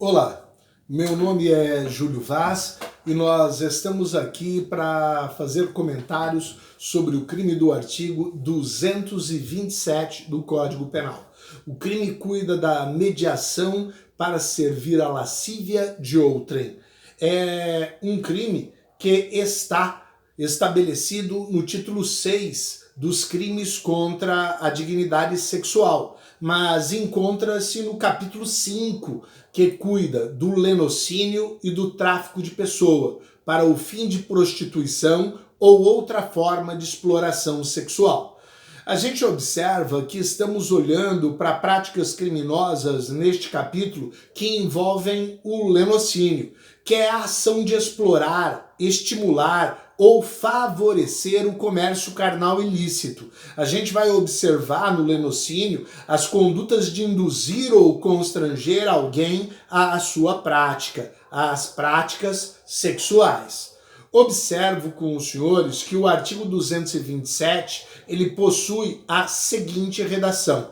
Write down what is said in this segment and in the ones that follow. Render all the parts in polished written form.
Olá, meu nome é Júlio Vaz e nós estamos aqui para fazer comentários sobre o crime do artigo 227 do Código Penal. O crime cuida da mediação para servir à lascívia de outrem. É um crime que está estabelecido no título 6 dos crimes contra a dignidade sexual, mas encontra-se no capítulo 5, que cuida do lenocínio e do tráfico de pessoa para o fim de prostituição ou outra forma de exploração sexual. A gente observa que estamos olhando para práticas criminosas neste capítulo que envolvem o lenocínio, que é a ação de explorar, estimular ou favorecer o comércio carnal ilícito. A gente vai observar no lenocínio as condutas de induzir ou constranger alguém à sua prática, às práticas sexuais. Observo com os senhores que o artigo 227 ele possui a seguinte redação.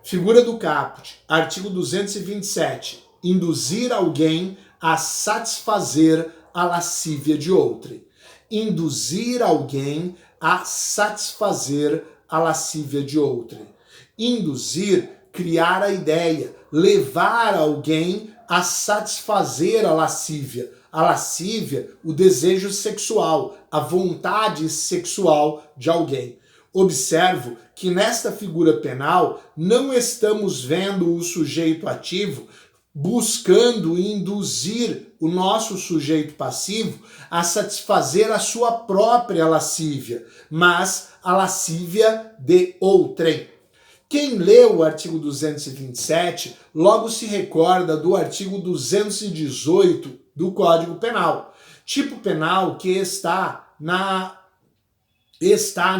Figura do caput, artigo 227, induzir alguém a satisfazer a lascívia de outrem. Induzir alguém a satisfazer a lascívia de outrem. Induzir, criar a ideia, levar alguém a satisfazer a lascívia. A lascívia, o desejo sexual, a vontade sexual de alguém. Observo que nesta figura penal não estamos vendo o sujeito ativo buscando induzir o nosso sujeito passivo a satisfazer a sua própria lascívia, mas a lascívia de outrem. Quem lê o artigo 227 logo se recorda do artigo 218 do Código Penal, tipo penal que está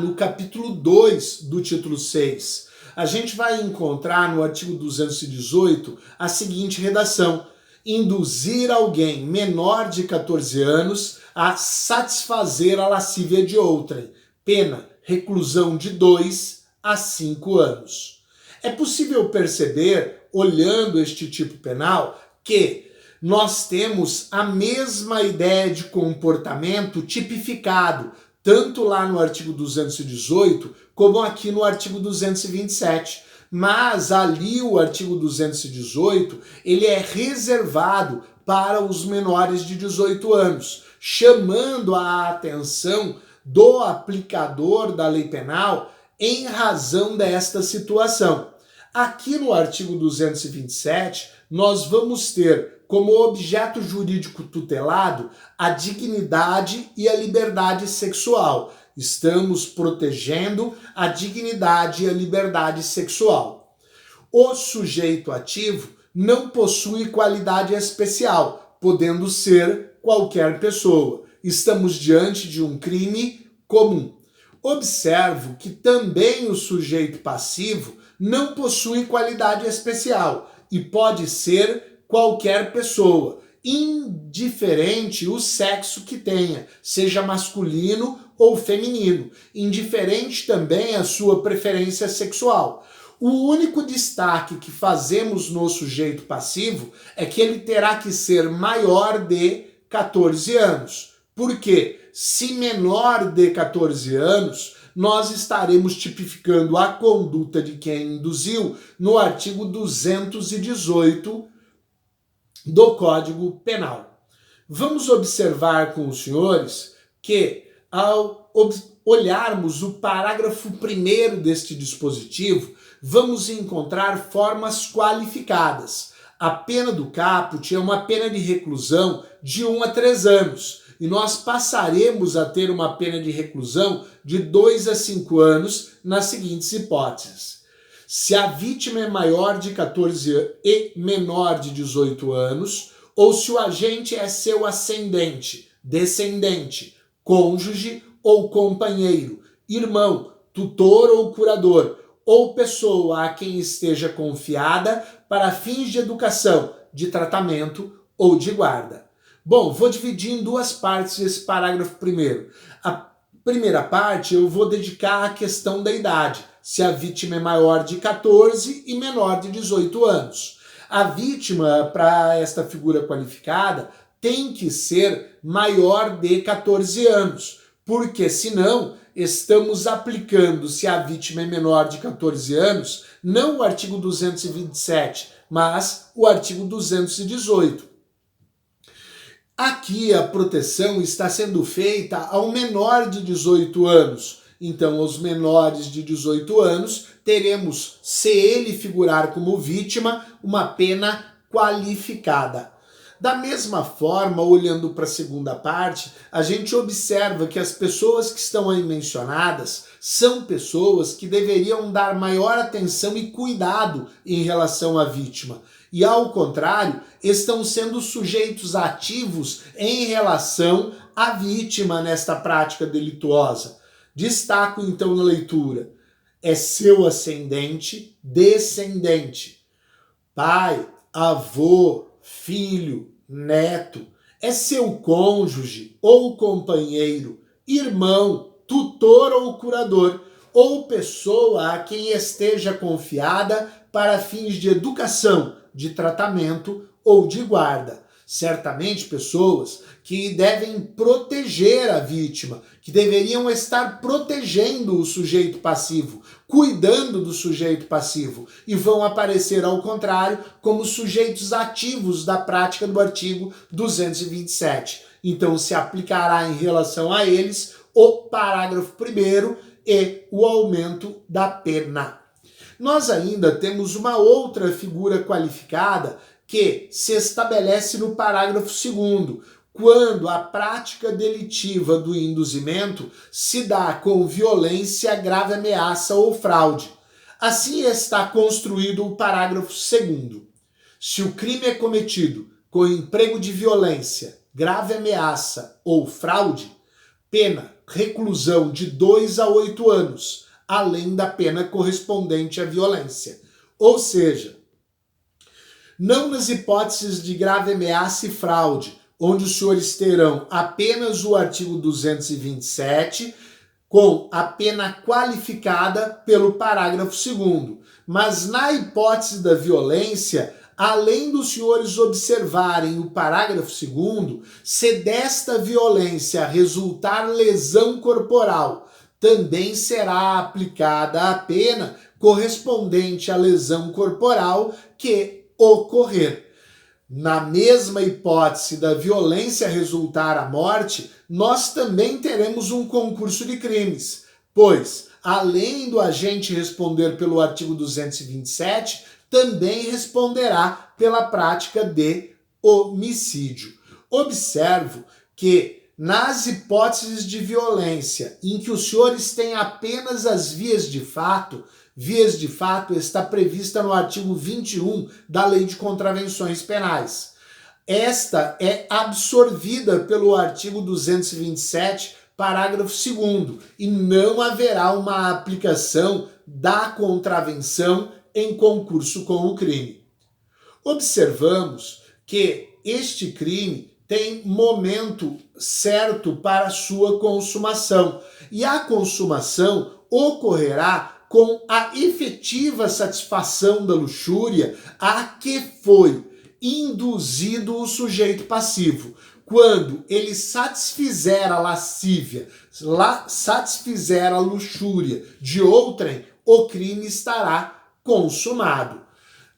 no capítulo 2 do título 6. A gente vai encontrar no artigo 218 a seguinte redação: induzir alguém menor de 14 anos a satisfazer a lascívia de outrem. Pena, reclusão de 2 a 5 anos. É possível perceber, olhando este tipo penal, que nós temos a mesma ideia de comportamento tipificado, tanto lá no artigo 218, como aqui no artigo 227. Mas ali o artigo 218, ele é reservado para os menores de 18 anos, chamando a atenção do aplicador da lei penal em razão desta situação. Aqui no artigo 227, nós vamos ter como objeto jurídico tutelado a dignidade e a liberdade sexual. Estamos protegendo a dignidade e a liberdade sexual. O sujeito ativo não possui qualidade especial, podendo ser qualquer pessoa. Estamos diante de um crime comum. Observo que também o sujeito passivo não possui qualidade especial e pode ser qualquer pessoa, indiferente o sexo que tenha, seja masculino ou feminino, indiferente também a sua preferência sexual. O único destaque que fazemos no sujeito passivo é que ele terá que ser maior de 14 anos. Por quê? Se menor de 14 anos, nós estaremos tipificando a conduta de quem induziu no artigo 218 do Código Penal. Vamos observar com os senhores que, ao olharmos o parágrafo 1º deste dispositivo, vamos encontrar formas qualificadas. A pena do caput é uma pena de reclusão de 1 a 3 anos, e nós passaremos a ter uma pena de reclusão de 2 a 5 anos nas seguintes hipóteses. Se a vítima é maior de 14 anos e menor de 18 anos, ou se o agente é seu ascendente, descendente, cônjuge ou companheiro, irmão, tutor ou curador, ou pessoa a quem esteja confiada para fins de educação, de tratamento ou de guarda. Bom, vou dividir em duas partes esse parágrafo primeiro. A primeira parte eu vou dedicar à questão da idade, se a vítima é maior de 14 e menor de 18 anos. A vítima, para esta figura qualificada, tem que ser maior de 14 anos, porque senão estamos aplicando, se a vítima é menor de 14 anos, não o artigo 227, mas o artigo 218. Aqui a proteção está sendo feita ao menor de 18 anos. Então, aos menores de 18 anos, teremos, se ele figurar como vítima, uma pena qualificada. Da mesma forma, olhando para a segunda parte, a gente observa que as pessoas que estão aí mencionadas são pessoas que deveriam dar maior atenção e cuidado em relação à vítima. E, ao contrário, estão sendo sujeitos ativos em relação à vítima nesta prática delituosa. Destaco então na leitura: é seu ascendente, descendente, pai, avô, filho, neto, é seu cônjuge ou companheiro, irmão, tutor ou curador, ou pessoa a quem esteja confiada para fins de educação, de tratamento ou de guarda. Certamente pessoas que devem proteger a vítima, que deveriam estar protegendo o sujeito passivo, cuidando do sujeito passivo, e vão aparecer, ao contrário, como sujeitos ativos da prática do artigo 227. Então se aplicará em relação a eles o parágrafo 1º e o aumento da pena. Nós ainda temos uma outra figura qualificada que se estabelece no parágrafo 2º, quando a prática delitiva do induzimento se dá com violência, grave ameaça ou fraude. Assim está construído o parágrafo 2º. Se o crime é cometido com emprego de violência, grave ameaça ou fraude, pena reclusão de 2 a 8 anos, além da pena correspondente à violência. Ou seja, não nas hipóteses de grave ameaça e fraude, onde os senhores terão apenas o artigo 227, com a pena qualificada pelo parágrafo 2º. Mas na hipótese da violência, além dos senhores observarem o parágrafo 2º, se desta violência resultar lesão corporal, também será aplicada a pena correspondente à lesão corporal que ocorrer. Na mesma hipótese da violência resultar a morte, nós também teremos um concurso de crimes, pois, além do agente responder pelo artigo 227, também responderá pela prática de homicídio. Observo que, nas hipóteses de violência em que os senhores têm apenas as vias de fato está prevista no artigo 21 da Lei de Contravenções Penais. Esta é absorvida pelo artigo 227, parágrafo 2º, e não haverá uma aplicação da contravenção em concurso com o crime. Observamos que este crime tem momento certo para sua consumação, e a consumação ocorrerá com a efetiva satisfação da luxúria a que foi induzido o sujeito passivo. Quando ele satisfizer a lascívia, satisfizer a luxúria de outrem, o crime estará consumado.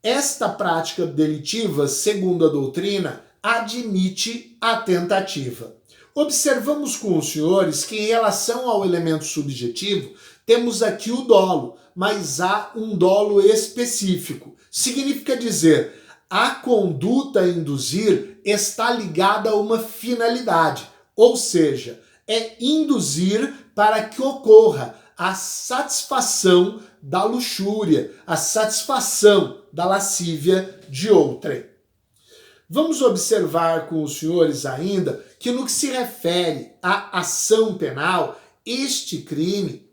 Esta prática delitiva, segundo a doutrina, admite a tentativa. Observamos com os senhores que, em relação ao elemento subjetivo, temos aqui o dolo, mas há um dolo específico. Significa dizer, a conduta a induzir está ligada a uma finalidade, ou seja, é induzir para que ocorra a satisfação da luxúria, a satisfação da lascívia de outrem. Vamos observar com os senhores ainda que, no que se refere à ação penal, este crime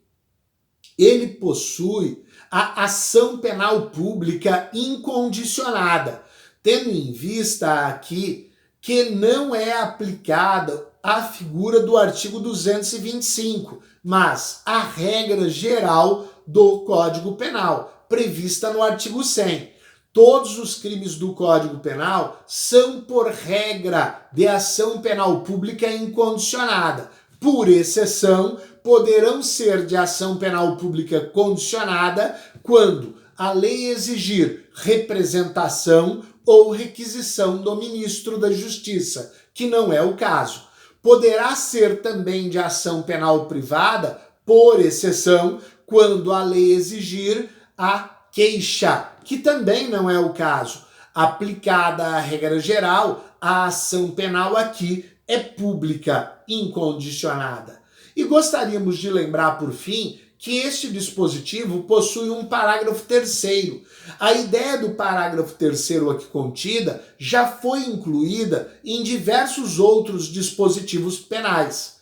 ele possui a ação penal pública incondicionada, tendo em vista aqui que não é aplicada a figura do artigo 225, mas a regra geral do Código Penal, prevista no artigo 100. Todos os crimes do Código Penal são, por regra, de ação penal pública incondicionada. Por exceção, poderão ser de ação penal pública condicionada quando a lei exigir representação ou requisição do ministro da Justiça, que não é o caso. Poderá ser também de ação penal privada, por exceção, quando a lei exigir a queixa, que também não é o caso. Aplicada a regra geral, a ação penal aqui é pública, incondicionada. E gostaríamos de lembrar, por fim, que este dispositivo possui um parágrafo 3º. A ideia do parágrafo 3º aqui contida já foi incluída em diversos outros dispositivos penais.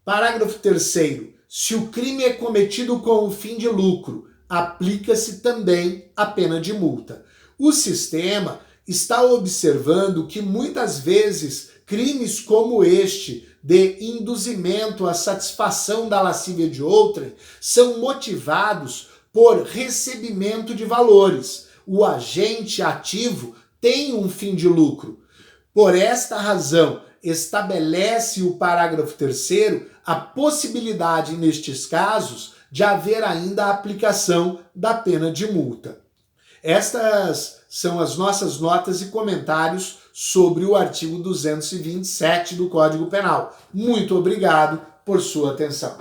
Parágrafo 3º. Se o crime é cometido com o fim de lucro, aplica-se também a pena de multa. O sistema está observando que muitas vezes crimes como este, de induzimento à satisfação da lascívia de outrem, são motivados por recebimento de valores. O agente ativo tem um fim de lucro. Por esta razão, estabelece o parágrafo 3º a possibilidade, nestes casos, de haver ainda a aplicação da pena de multa. Estas são as nossas notas e comentários sobre o artigo 227 do Código Penal. Muito obrigado por sua atenção.